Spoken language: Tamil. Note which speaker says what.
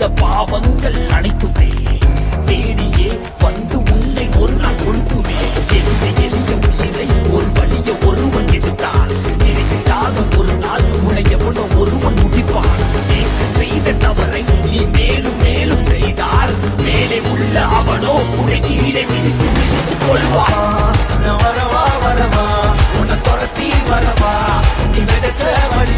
Speaker 1: செய்த பாவங்கள் அனைத்துமே தேடியே வந்து உன்னை ஒரு நாள் கொடுத்துமே. எளிய எளிய உயிரை ஒரு வழிய ஒருவன் எடுத்தால் நினைக்காத ஒரு நாள் உன்னை எவனோ ஒருவன் முடிப்பான். நேற்று செய்த தவறை நீ மேலும் மேலும் செய்தால் மேலே உள்ள அவனோ உன்னை கீழே மிதித்து மிதித்துக் கொள்வான். வரவா வரவா உன்னை துரத்தி வரவா நீ விதைச்ச வழி